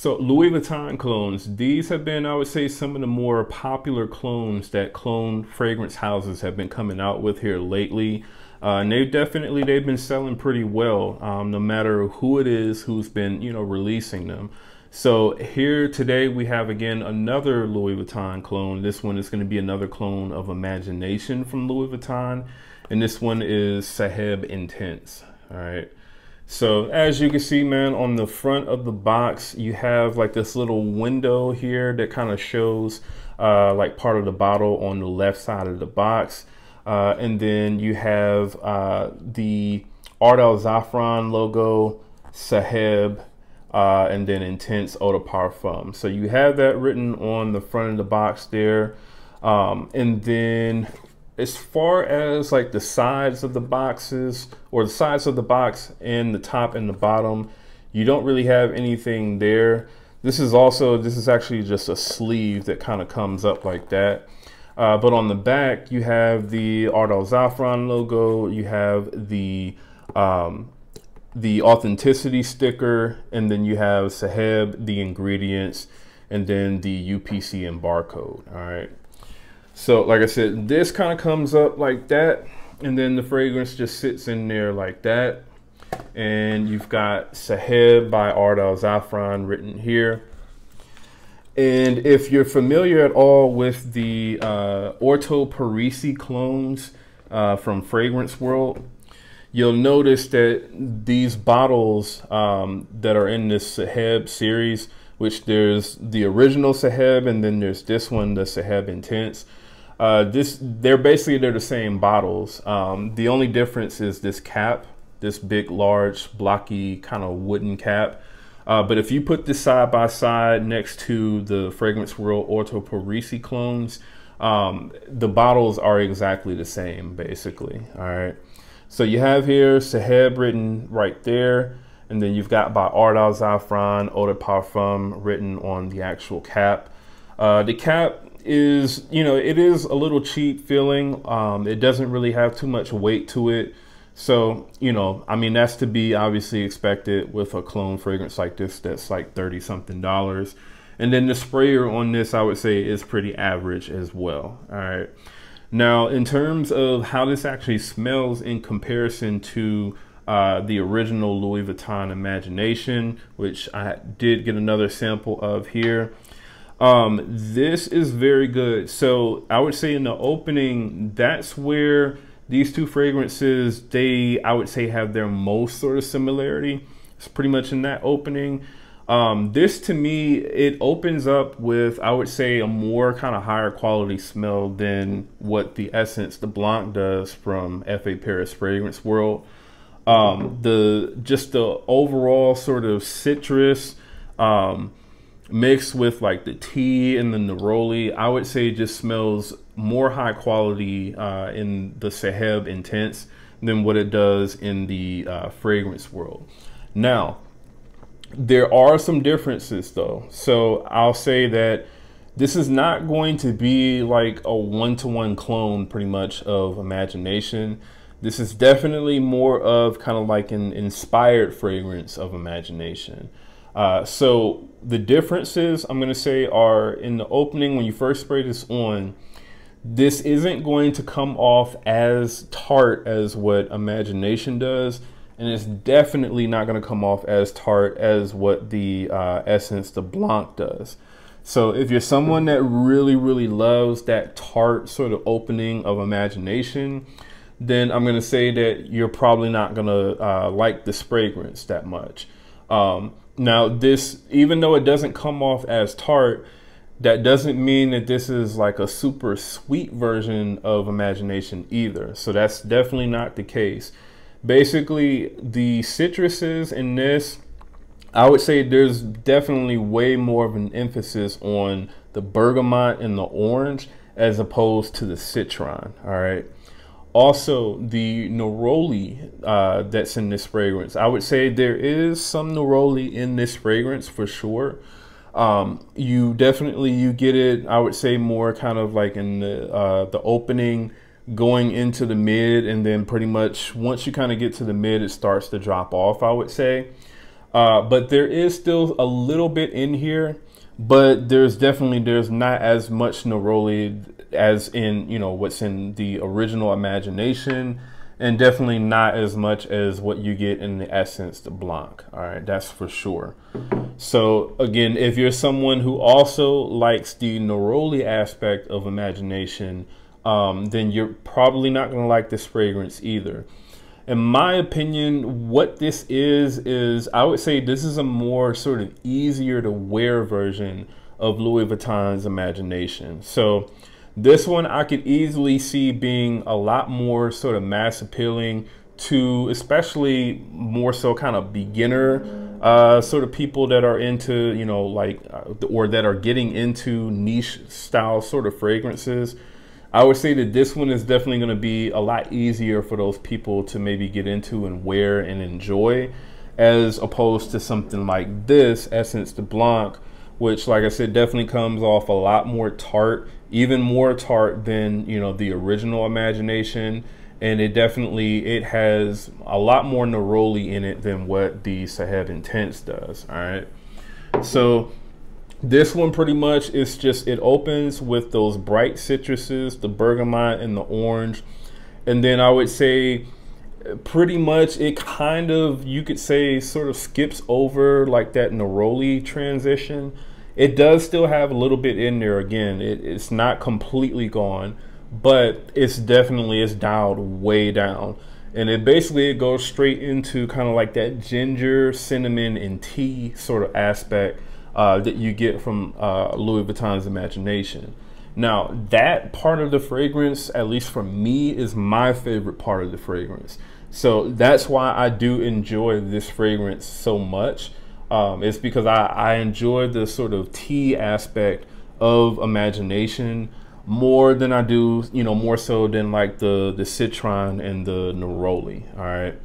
So Louis Vuitton clones, these have been, I would say, some of the more popular clones that clone fragrance houses have been coming out with here lately. And they've been selling pretty well, no matter who it is who's been, releasing them. So here today we have again another Louis Vuitton clone. This one is going to be another clone of Imagination from Louis Vuitton, and this one is Saheb Intense. All right. So as you can see, man, on the front of the box, you have like this little window here that kind of shows like part of the bottle on the left side of the box. And then you have the Ard Al Zaafaran logo, Saheb, and then Intense Eau de Parfum. So you have that written on the front of the box there. And then as far as like the sides of the boxes, or the sides of the box and the top and the bottom, you don't really have anything there. This is actually just a sleeve that kind of comes up like that. But on the back, you have the Ard Al Zaafaran logo, you have the authenticity sticker, and then you have Saheb, the ingredients, and then the UPC and barcode. All right. So like I said, this kind of comes up like that, and then the fragrance just sits in there like that. And you've got Saheb by Ard Al Zaafaran written here. And if you're familiar at all with the Orto Parisi clones from Fragrance World, you'll notice that these bottles that are in this Saheb series, which there's the original Saheb and then there's this one, the Saheb Intense. They're the same bottles. The only difference is this cap, this big, large, blocky kind of wooden cap. But if you put this side by side next to the Fragrance World Orto Parisi clones, the bottles are exactly the same, basically. All right. So you have here Saheb written right there, and then you've got by Ard Al Zaafaran Eau de Parfum written on the actual cap. The cap is, it is a little cheap feeling. It doesn't really have too much weight to it. So, I mean, that's to be obviously expected with a clone fragrance like this that's like $30-something. And then the sprayer on this, I would say, is pretty average as well. All right. Now, in terms of how this actually smells in comparison to the original Louis Vuitton Imagination, which I did get another sample of here. This is very good. So I would say in the opening, that's where these two fragrances, I would say, have their most sort of similarity. It's pretty much in that opening. This to me, it opens up with, I would say, a more kind of higher quality smell than what the Essence de Blanc does from F.A. Paris Fragrance World. Just the overall sort of citrus, mixed with like the tea and the neroli, I would say just smells more high quality in the Saheb Intense than what it does in the Fragrance World. Now, there are some differences though. So I'll say that this is not going to be like a one-to-one clone pretty much of Imagination. This is definitely more of kind of like an inspired fragrance of Imagination. So the differences I'm going to say are in the opening. When you first spray this on, this isn't going to come off as tart as what Imagination does. And it's definitely not going to come off as tart as what the Essence de Blanc does. So if you're someone that really, really loves that tart sort of opening of Imagination, then I'm going to say that you're probably not going to like this fragrance that much. Now this, even though it doesn't come off as tart, that doesn't mean that this is like a super sweet version of Imagination either. So that's definitely not the case. Basically, the citruses in this, I would say there's definitely way more of an emphasis on the bergamot and the orange as opposed to the citron. All right. Also, the neroli that's in this fragrance, I would say there is some neroli in this fragrance for sure. You get it, I would say, more kind of like in the opening, going into the mid, and then pretty much once you kind of get to the mid, it starts to drop off, I would say. But there is still a little bit in here, but there's not as much neroli as in, you know, what's in the original Imagination, and definitely not as much as what you get in the Essence de Blanc. All right, that's for sure. So again, if you're someone who also likes the neroli aspect of Imagination, then you're probably not going to like this fragrance either. In my opinion, what this is I would say this is a more sort of easier to wear version of Louis Vuitton's Imagination. So this one I could easily see being a lot more sort of mass appealing to especially more so kind of beginner sort of people that are into, you know, like or that are getting into niche style sort of fragrances. I would say that this one is definitely going to be a lot easier for those people to maybe get into and wear and enjoy, as opposed to something like this Essence de Blanc, which, like I said, definitely comes off a lot more tart, even more tart than, you know, the original Imagination. And it has a lot more neroli in it than what the Saheb Intense does. All right. So this one pretty much is just, it opens with those bright citruses, the bergamot and the orange. And then I would say pretty much it kind of, you could say, sort of skips over like that neroli transition. It does still have a little bit in there. Again, it's not completely gone, but it's dialed way down. And it goes straight into kind of like that ginger, cinnamon, and tea sort of aspect that you get from Louis Vuitton's Imagination. Now, that part of the fragrance, at least for me, is my favorite part of the fragrance. So that's why I do enjoy this fragrance so much. It's because I enjoy the sort of tea aspect of Imagination more than I do, you know, more so than like the citron and the neroli. All right.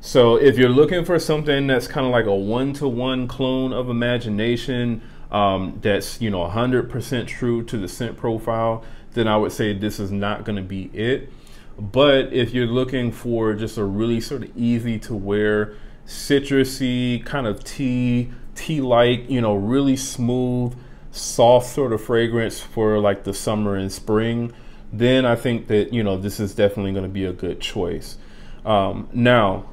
So if you're looking for something that's kind of like a one-to-one clone of Imagination, that's, you know, 100% true to the scent profile, then I would say this is not going to be it. But if you're looking for just a really sort of easy to wear, citrusy, kind of tea-like, you know, really smooth, soft sort of fragrance for like the summer and spring, then I think that, you know, this is definitely going to be a good choice. Now,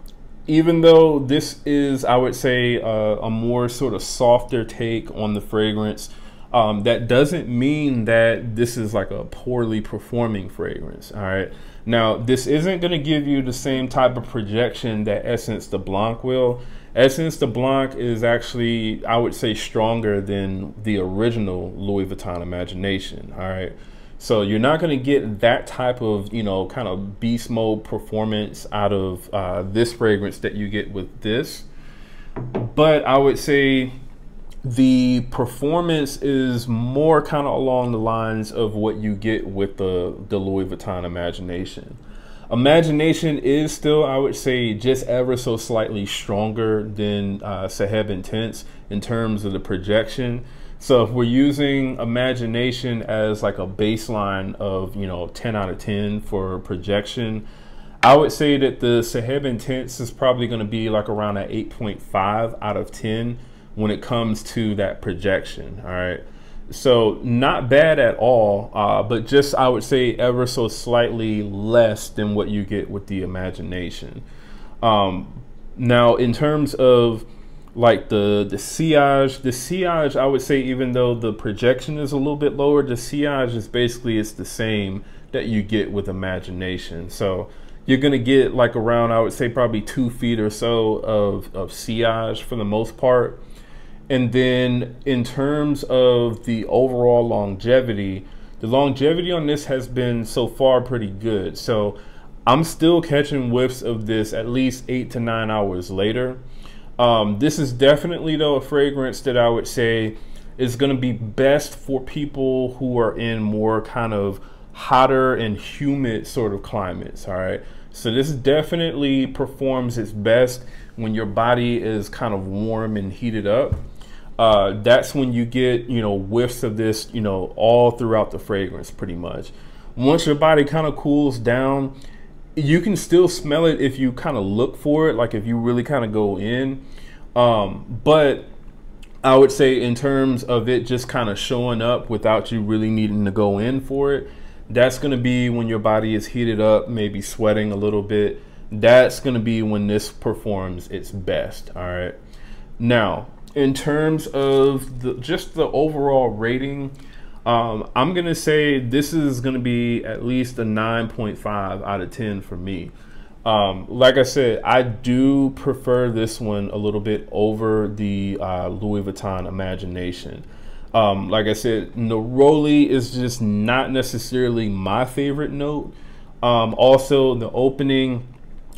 even though this is, I would say, a more sort of softer take on the fragrance, that doesn't mean that this is like a poorly performing fragrance. All right. Now, this isn't going to give you the same type of projection that Essence de Blanc will. Essence de Blanc is actually, I would say, stronger than the original Louis Vuitton Imagination. All right. So you're not going to get that type of, you know, kind of beast mode performance out of this fragrance that you get with this. But I would say the performance is more kind of along the lines of what you get with the Louis Vuitton Imagination. Imagination is still, I would say, just ever so slightly stronger than Saheb Intense in terms of the projection. So if we're using Imagination as like a baseline of, you know, 10 out of 10 for projection, I would say that the Saheb Intense is probably going to be like around an 8.5 out of 10 when it comes to that projection. All right. So not bad at all, but just, I would say, ever so slightly less than what you get with the Imagination. Now, in terms of like the sillage, I would say, even though the projection is a little bit lower, the sillage is basically, it's the same that you get with Imagination. So you're going to get like around, I would say, probably 2 feet or so of sillage for the most part. And then in terms of the overall longevity, the longevity on this has been so far pretty good. So I'm still catching whiffs of this at least 8 to 9 hours later. This is definitely, though, a fragrance that I would say is going to be best for people who are in more kind of hotter and humid sort of climates. All right. So this definitely performs its best when your body is kind of warm and heated up. That's when you get, you know, whiffs of this, you know, all throughout the fragrance pretty much. Once your body kind of cools down, you can still smell it if you kind of look for it, like if you really kind of go in. But I would say in terms of it just kind of showing up without you really needing to go in for it, that's going to be when your body is heated up, maybe sweating a little bit. That's going to be when this performs its best. All right. Now, in terms of just the overall rating, I'm going to say this is going to be at least a 9.5 out of 10 for me. Like I said, I do prefer this one a little bit over the Louis Vuitton Imagination. Like I said, neroli is just not necessarily my favorite note. Also, the opening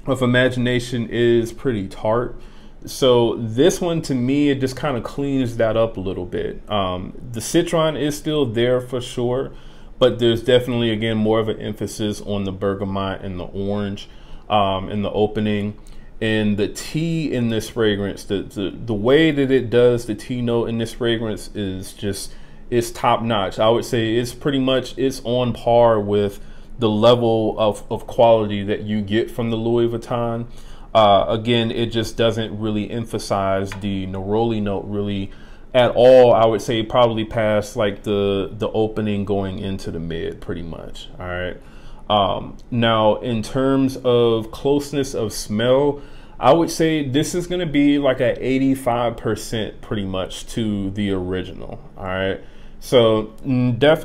of Imagination is pretty tart. So this one, to me, it just kind of cleans that up a little bit. The citron is still there for sure, but there's definitely, again, more of an emphasis on the bergamot and the orange in the opening. And the tea in this fragrance, the way that it does the tea note in this fragrance is just, it's top notch. I would say it's pretty much, it's on par with the level of quality that you get from the Louis Vuitton. Again, it just doesn't really emphasize the neroli note really at all. I would say probably past like the opening going into the mid pretty much. All right. Now, in terms of closeness of smell, I would say this is going to be like a 85% pretty much to the original. All right. So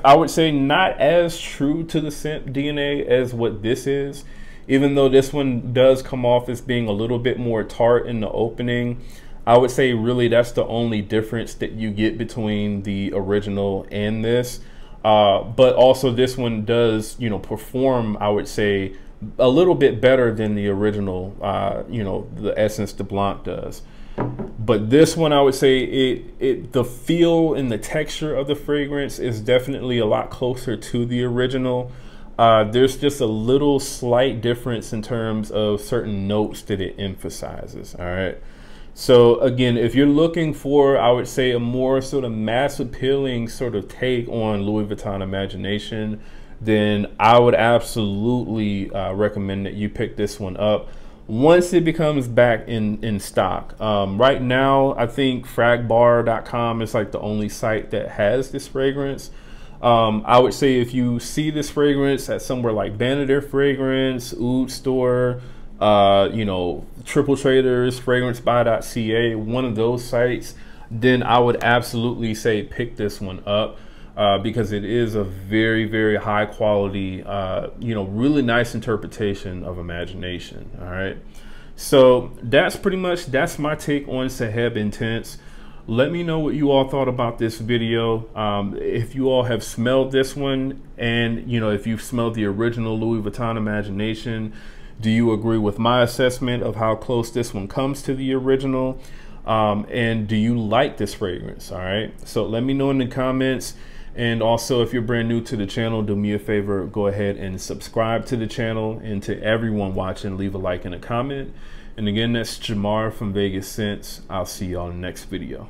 I would say not as true to the scent DNA as what this is, even though this one does come off as being a little bit more tart in the opening. I would say really that's the only difference that you get between the original and this. But also this one does, you know, perform, I would say, a little bit better than the original, you know, the Essence de Blanc does. But this one, I would say the feel and the texture of the fragrance is definitely a lot closer to the original. There's just a little slight difference in terms of certain notes that it emphasizes. All right. So again, if you're looking for, I would say, a more sort of mass appealing sort of take on Louis Vuitton Imagination, then I would absolutely recommend that you pick this one up once it becomes back in stock. Right now, I think fragbar.com is like the only site that has this fragrance. I would say if you see this fragrance at somewhere like Banneter Fragrance, Oud Store, you know, Triple Traders, FragranceBuy.ca, one of those sites, then I would absolutely say pick this one up because it is a very, very high quality, you know, really nice interpretation of Imagination. All right. So that's pretty much, that's my take on Saheb Intense. Let me know what you all thought about this video. If you all have smelled this one, and you know, if you've smelled the original Louis Vuitton Imagination, do you agree with my assessment of how close this one comes to the original? And do you like this fragrance? All right. So let me know in the comments. And also, if you're brand new to the channel, do me a favor, go ahead and subscribe to the channel. And to everyone watching, leave a like and a comment. And again, that's Jamar from Vegas Scents. I'll see y'all in the next video.